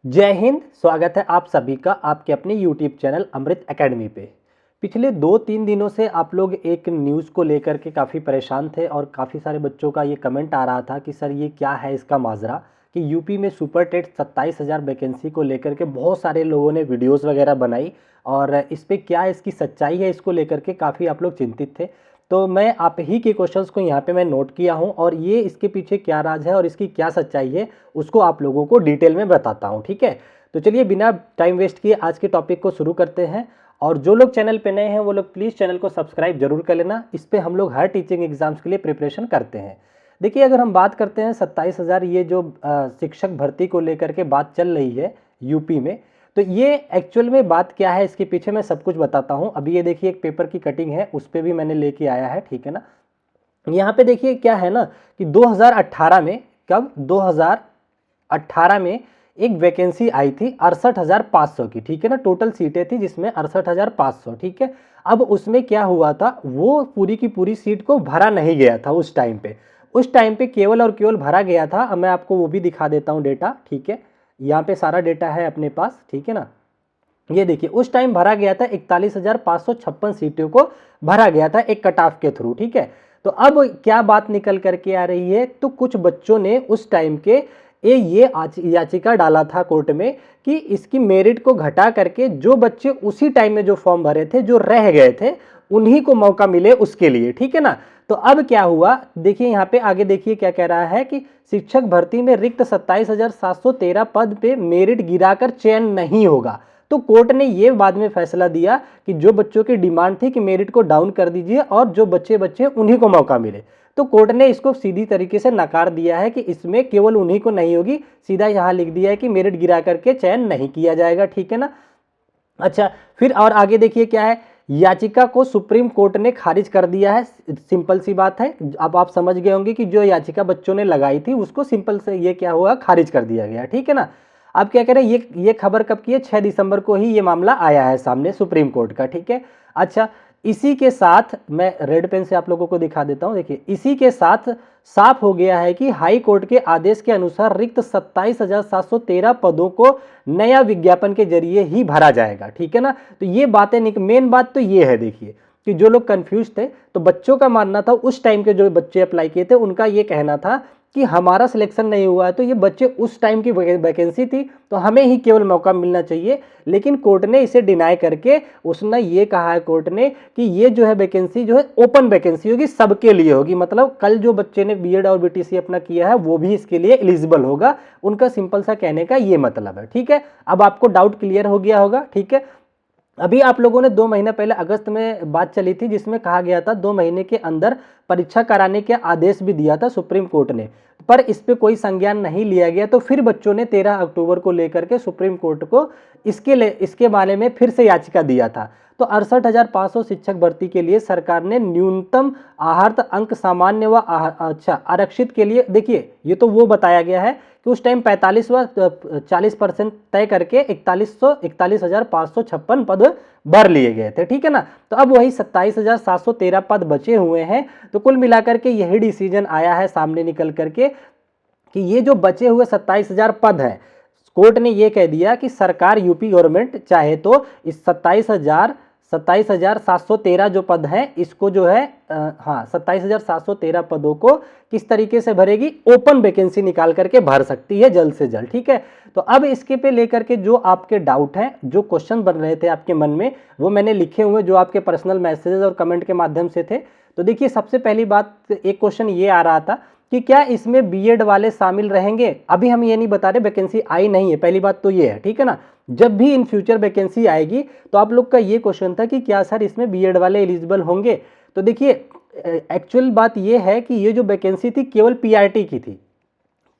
जय हिंद। स्वागत है आप सभी का आपके अपने YouTube चैनल अमृत एकेडमी पे। पिछले 2-3 दिनों से आप लोग एक न्यूज़ को लेकर के काफ़ी परेशान थे और काफ़ी सारे बच्चों का ये कमेंट आ रहा था कि सर ये क्या है इसका माजरा कि यूपी में सुपर टेट 27,000 वैकेंसी को लेकर के बहुत सारे लोगों ने वीडियोस वगैरह बनाई और इस पे क्या इसकी सच्चाई है इसको लेकर के काफ़ी आप लोग चिंतित थे। तो मैं आप ही के क्वेश्चंस को यहाँ पे मैं नोट किया हूँ और ये इसके पीछे क्या राज है और इसकी क्या सच्चाई है उसको आप लोगों को डिटेल में बताता हूँ। ठीक है, तो चलिए बिना टाइम वेस्ट किए आज के टॉपिक को शुरू करते हैं। और जो लोग चैनल पे नए हैं वो लोग प्लीज़ चैनल को सब्सक्राइब जरूर कर लेना। इस पे हम लोग हर टीचिंग एग्जाम्स के लिए प्रिपरेशन करते हैं। देखिए, अगर हम बात करते हैं 27,000 ये जो शिक्षक भर्ती को लेकर के बात चल रही है यूपी में, तो ये एक्चुअल में बात क्या है इसके पीछे मैं सब कुछ बताता हूँ। अभी ये देखिए एक पेपर की कटिंग है, उस पर भी मैंने लेके आया है। ठीक है ना, यहाँ पे देखिए क्या है ना कि 2018 में, कब 2018 में एक वैकेंसी आई थी 68,500 की। ठीक है ना, टोटल सीटें थी जिसमें 68,500। ठीक है, अब उसमें क्या हुआ था, वो पूरी की पूरी सीट को भरा नहीं गया था उस टाइम पे। उस टाइम पे केवल और केवल भरा गया था, अब मैं आपको वो भी दिखा देता हूँ डेटा। ठीक है, यहाँ पे सारा डेटा है अपने पास। ठीक है ना, ये देखिए उस टाइम भरा गया था 41,556 सीटों को भरा गया था एक कट ऑफ के थ्रू। ठीक है, तो अब क्या बात निकल करके आ रही है, तो कुछ बच्चों ने उस टाइम के ये याचिका डाला था कोर्ट में कि इसकी मेरिट को घटा करके जो बच्चे उसी टाइम में जो फॉर्म भरे थे, जो रह गए थे, उन्हीं को मौका मिले उसके लिए। ठीक है ना, तो अब क्या हुआ देखिए यहाँ पे आगे देखिए क्या कह रहा है कि शिक्षक भर्ती में रिक्त 27,713 पद पे मेरिट गिराकर चयन नहीं होगा। तो कोर्ट ने ये बाद में फैसला दिया कि जो बच्चों की डिमांड थी कि मेरिट को डाउन कर दीजिए और जो बच्चे उन्हीं को मौका मिले, तो कोर्ट ने इसको सीधी तरीके से नकार दिया है कि इसमें केवल उन्हीं को नहीं होगी। सीधा यहाँ लिख दिया है कि मेरिट गिरा करके चयन नहीं किया जाएगा। ठीक है ना, अच्छा फिर और आगे देखिए क्या है, याचिका को सुप्रीम कोर्ट ने खारिज कर दिया है। सिंपल सी बात है, अब आप समझ गए होंगे कि जो याचिका बच्चों ने लगाई थी उसको सिंपल से ये क्या हुआ, खारिज कर दिया गया। ठीक है ना, अब क्या कह रहे हैं, ये खबर कब की है, 6 दिसंबर को ही ये मामला आया है सामने सुप्रीम कोर्ट का। ठीक है, अच्छा इसी के साथ मैं रेड पेन से आप लोगों को दिखा देता हूं। देखिए इसी के साथ साफ हो गया है कि हाई कोर्ट के आदेश के अनुसार रिक्त 27,713 पदों को नया विज्ञापन के जरिए ही भरा जाएगा। ठीक है ना, तो ये बातें मेन बात तो ये है देखिए कि जो लोग कंफ्यूज थे, तो बच्चों का मानना था, उस टाइम के जो बच्चे अप्लाई किए थे उनका ये कहना था कि हमारा सिलेक्शन नहीं हुआ है, तो ये बच्चे उस टाइम की वैकेंसी थी तो हमें ही केवल मौका मिलना चाहिए। लेकिन कोर्ट ने इसे डिनाई करके उसने ये कहा है कोर्ट ने कि ये जो है वैकेंसी जो है ओपन वैकेंसी होगी, सबके लिए होगी। मतलब कल जो बच्चे ने बीएड और बीटीसी अपना किया है वो भी इसके लिए एलिजिबल होगा। उनका सिंपल सा कहने का ये मतलब है। ठीक है, अब आपको डाउट क्लियर हो गया होगा। ठीक है, अभी आप लोगों ने 2 महीना पहले अगस्त में बात चली थी जिसमें कहा गया था 2 महीने के अंदर परीक्षा कराने के आदेश भी दिया था सुप्रीम कोर्ट ने, पर इस पे कोई संज्ञान नहीं लिया गया। तो फिर बच्चों ने 13 अक्टूबर को लेकर के सुप्रीम कोर्ट को इसके बारे में फिर से याचिका दिया था। तो 68,500 शिक्षक भर्ती के लिए सरकार ने न्यूनतम आहर्त अंक सामान्य व आरक्षित के लिए, देखिए ये तो वो बताया गया है कि उस टाइम 45 व 40% तय करके 41,556 पद भर लिए गए थे। ठीक है ना, तो अब वही 27,713 पद बचे हुए हैं। तो कुल मिलाकर के यही डिसीजन आया है सामने निकल करके कि ये जो बचे हुए 27,000 पद हैं, कोर्ट ने ये कह दिया कि सरकार यूपी गवर्नमेंट चाहे तो इस 27,713 जो पद हैं इसको जो है 27,713 पदों को किस तरीके से भरेगी, ओपन वैकेंसी निकाल करके भर सकती है जल्द से जल्द। ठीक है, तो अब इसके पे लेकर के जो आपके डाउट हैं, जो क्वेश्चन बन रहे थे आपके मन में, वो मैंने लिखे हुए जो आपके पर्सनल मैसेजेस और कमेंट के माध्यम से थे। तो देखिए सबसे पहली बात, एक क्वेश्चन ये आ रहा था कि क्या इसमें बीएड वाले शामिल रहेंगे। अभी हम ये नहीं बता रहे, वैकेंसी आई नहीं है, पहली बात तो ये है। ठीक है ना, जब भी इन फ्यूचर वैकेंसी आएगी तो आप लोग का ये क्वेश्चन था कि क्या सर इसमें बीएड वाले एलिजिबल होंगे। तो देखिए एक्चुअल बात ये है कि ये जो वैकेंसी थी केवल पीआरटी की थी,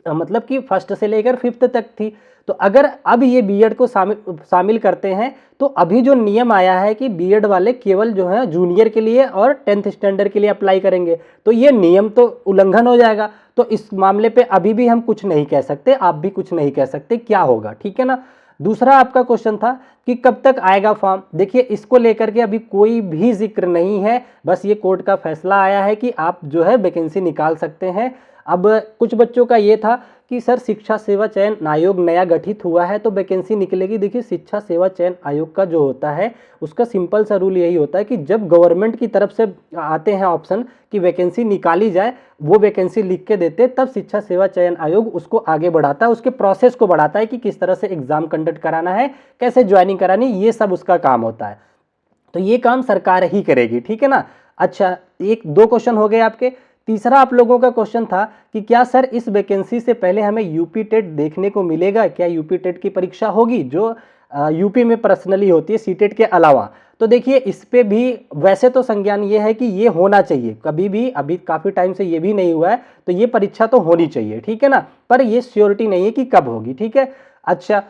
मतलब कि फर्स्ट से लेकर 5th तक थी। तो अगर अब ये बीएड को शामिल करते हैं तो अभी जो नियम आया है कि बीएड वाले केवल जो है जूनियर के लिए और 10th स्टैंडर्ड के लिए अप्लाई करेंगे, तो ये नियम तो उल्लंघन हो जाएगा। तो इस मामले पे अभी भी हम कुछ नहीं कह सकते, आप भी कुछ नहीं कह सकते क्या होगा। ठीक है ना, दूसरा आपका क्वेश्चन था कि कब तक आएगा फॉर्म। देखिए इसको लेकर के अभी कोई भी जिक्र नहीं है, बस ये कोर्ट का फैसला आया है कि आप जो है वैकेंसी निकाल सकते हैं। अब कुछ बच्चों का ये था कि सर शिक्षा सेवा चयन आयोग नया गठित हुआ है तो वैकेंसी निकलेगी। देखिए शिक्षा सेवा चयन आयोग का जो होता है उसका सिंपल सा रूल यही होता है कि जब गवर्नमेंट की तरफ से आते हैं ऑप्शन कि वैकेंसी निकाली जाए, वो वैकेंसी लिख के देते, तब शिक्षा सेवा चयन आयोग उसको आगे बढ़ाता है, उसके प्रोसेस को बढ़ाता है कि किस तरह से एग्जाम कंडक्ट कराना है, कैसे ज्वाइनिंग करानी, ये सब उसका काम होता है। तो ये काम सरकार ही करेगी, ठीक है ना। अच्छा, एक दो क्वेश्चन हो गए आपके। तीसरा आप लोगों का क्वेश्चन था कि क्या सर इस वैकेंसी से पहले हमें यूपी टेट देखने को मिलेगा, क्या यूपी टेट की परीक्षा होगी जो यूपी में पर्सनली होती है सीटेट के अलावा। तो देखिए इस पे भी वैसे तो संज्ञान ये है कि ये होना चाहिए, कभी भी अभी काफ़ी टाइम से ये भी नहीं हुआ है, तो ये परीक्षा तो होनी चाहिए, ठीक है ना, पर ये श्योरिटी नहीं है कि कब होगी, ठीक है। अच्छा,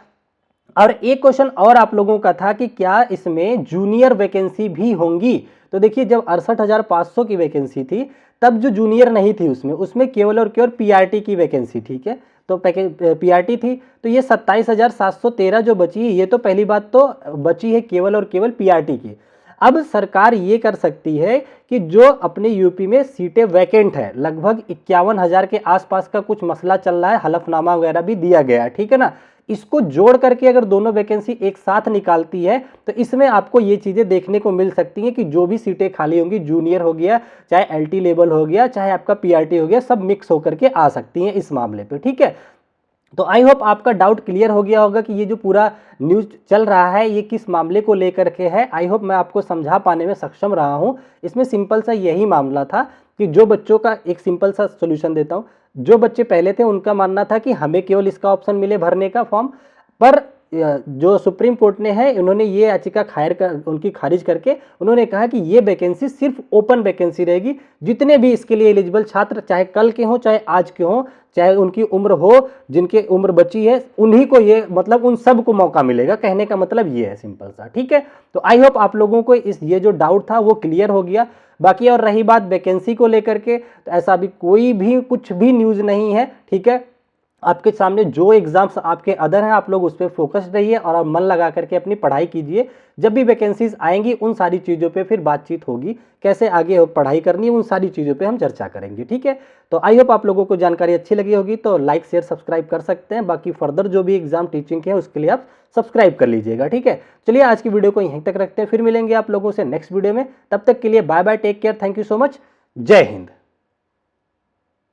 और एक क्वेश्चन और आप लोगों का था कि क्या इसमें जूनियर वैकेंसी भी होंगी। तो देखिए जब 68,500 की वैकेंसी थी तब जो जूनियर नहीं थी उसमें केवल और केवल पीआरटी की वैकेंसी, ठीक है, तो पीआरटी थी। तो ये 27,713 जो बची है, ये तो पहली बात तो बची है केवल और केवल पीआरटी की। अब सरकार ये कर सकती है कि जो अपने यूपी में सीटें वैकेंट है, लगभग 51,000 के आसपास का कुछ मसला चल रहा है, हलफनामा वगैरह भी दिया गया है, ठीक है ना, इसको जोड़ करके अगर दोनों वैकेंसी एक साथ निकालती है तो इसमें आपको ये चीज़ें देखने को मिल सकती हैं कि जो भी सीटें खाली होंगी, जूनियर हो गया, चाहे एलटी लेवल हो गया, चाहे आपका पीआरटी हो गया, सब मिक्स होकर के आ सकती हैं इस मामले पे, ठीक है। तो आई होप आपका डाउट क्लियर हो गया होगा कि ये जो पूरा न्यूज चल रहा है ये किस मामले को लेकर के है। आई होप मैं आपको समझा पाने में सक्षम रहा हूँ। इसमें सिंपल सा यही मामला था कि जो बच्चों का एक सिंपल सा सोल्यूशन देता हूँ, जो बच्चे पहले थे उनका मानना था कि हमें केवल इसका ऑप्शन मिले भरने का फॉर्म, पर जो सुप्रीम कोर्ट ने है उन्होंने ये याचिका उनकी खारिज करके उन्होंने कहा कि ये वैकेंसी सिर्फ ओपन वैकेंसी रहेगी। जितने भी इसके लिए एलिजिबल छात्र, चाहे कल के हों चाहे आज के हों, चाहे उनकी उम्र हो, जिनके उम्र बची है, उन्हीं को ये मतलब उन सब को मौका मिलेगा। कहने का मतलब ये है सिंपल सा, ठीक है। तो आई होप आप लोगों को ये जो डाउट था वो क्लियर हो गया। बाकी और रही बात वैकेंसी को लेकर के, तो ऐसा भी कोई भी कुछ भी न्यूज़ नहीं है, ठीक है। आपके सामने जो एग्जाम्स आपके अदर हैं आप लोग उस पर फोकस रहिए और आप मन लगा करके अपनी पढ़ाई कीजिए। जब भी वैकेंसीज आएंगी उन सारी चीज़ों पे फिर बातचीत होगी, कैसे आगे पढ़ाई करनी है उन सारी चीज़ों पे हम चर्चा करेंगे, ठीक है। तो आई होप आप लोगों को जानकारी अच्छी लगी होगी, तो लाइक शेयर सब्सक्राइब कर सकते हैं। बाकी फर्दर जो भी एग्जाम टीचिंग के है उसके लिए आप सब्सक्राइब कर लीजिएगा, ठीक है। चलिए आज की वीडियो को यहीं तक रखते हैं, फिर मिलेंगे आप लोगों से नेक्स्ट वीडियो में। तब तक के लिए bye bye, take care, thank you so much, जय हिंद।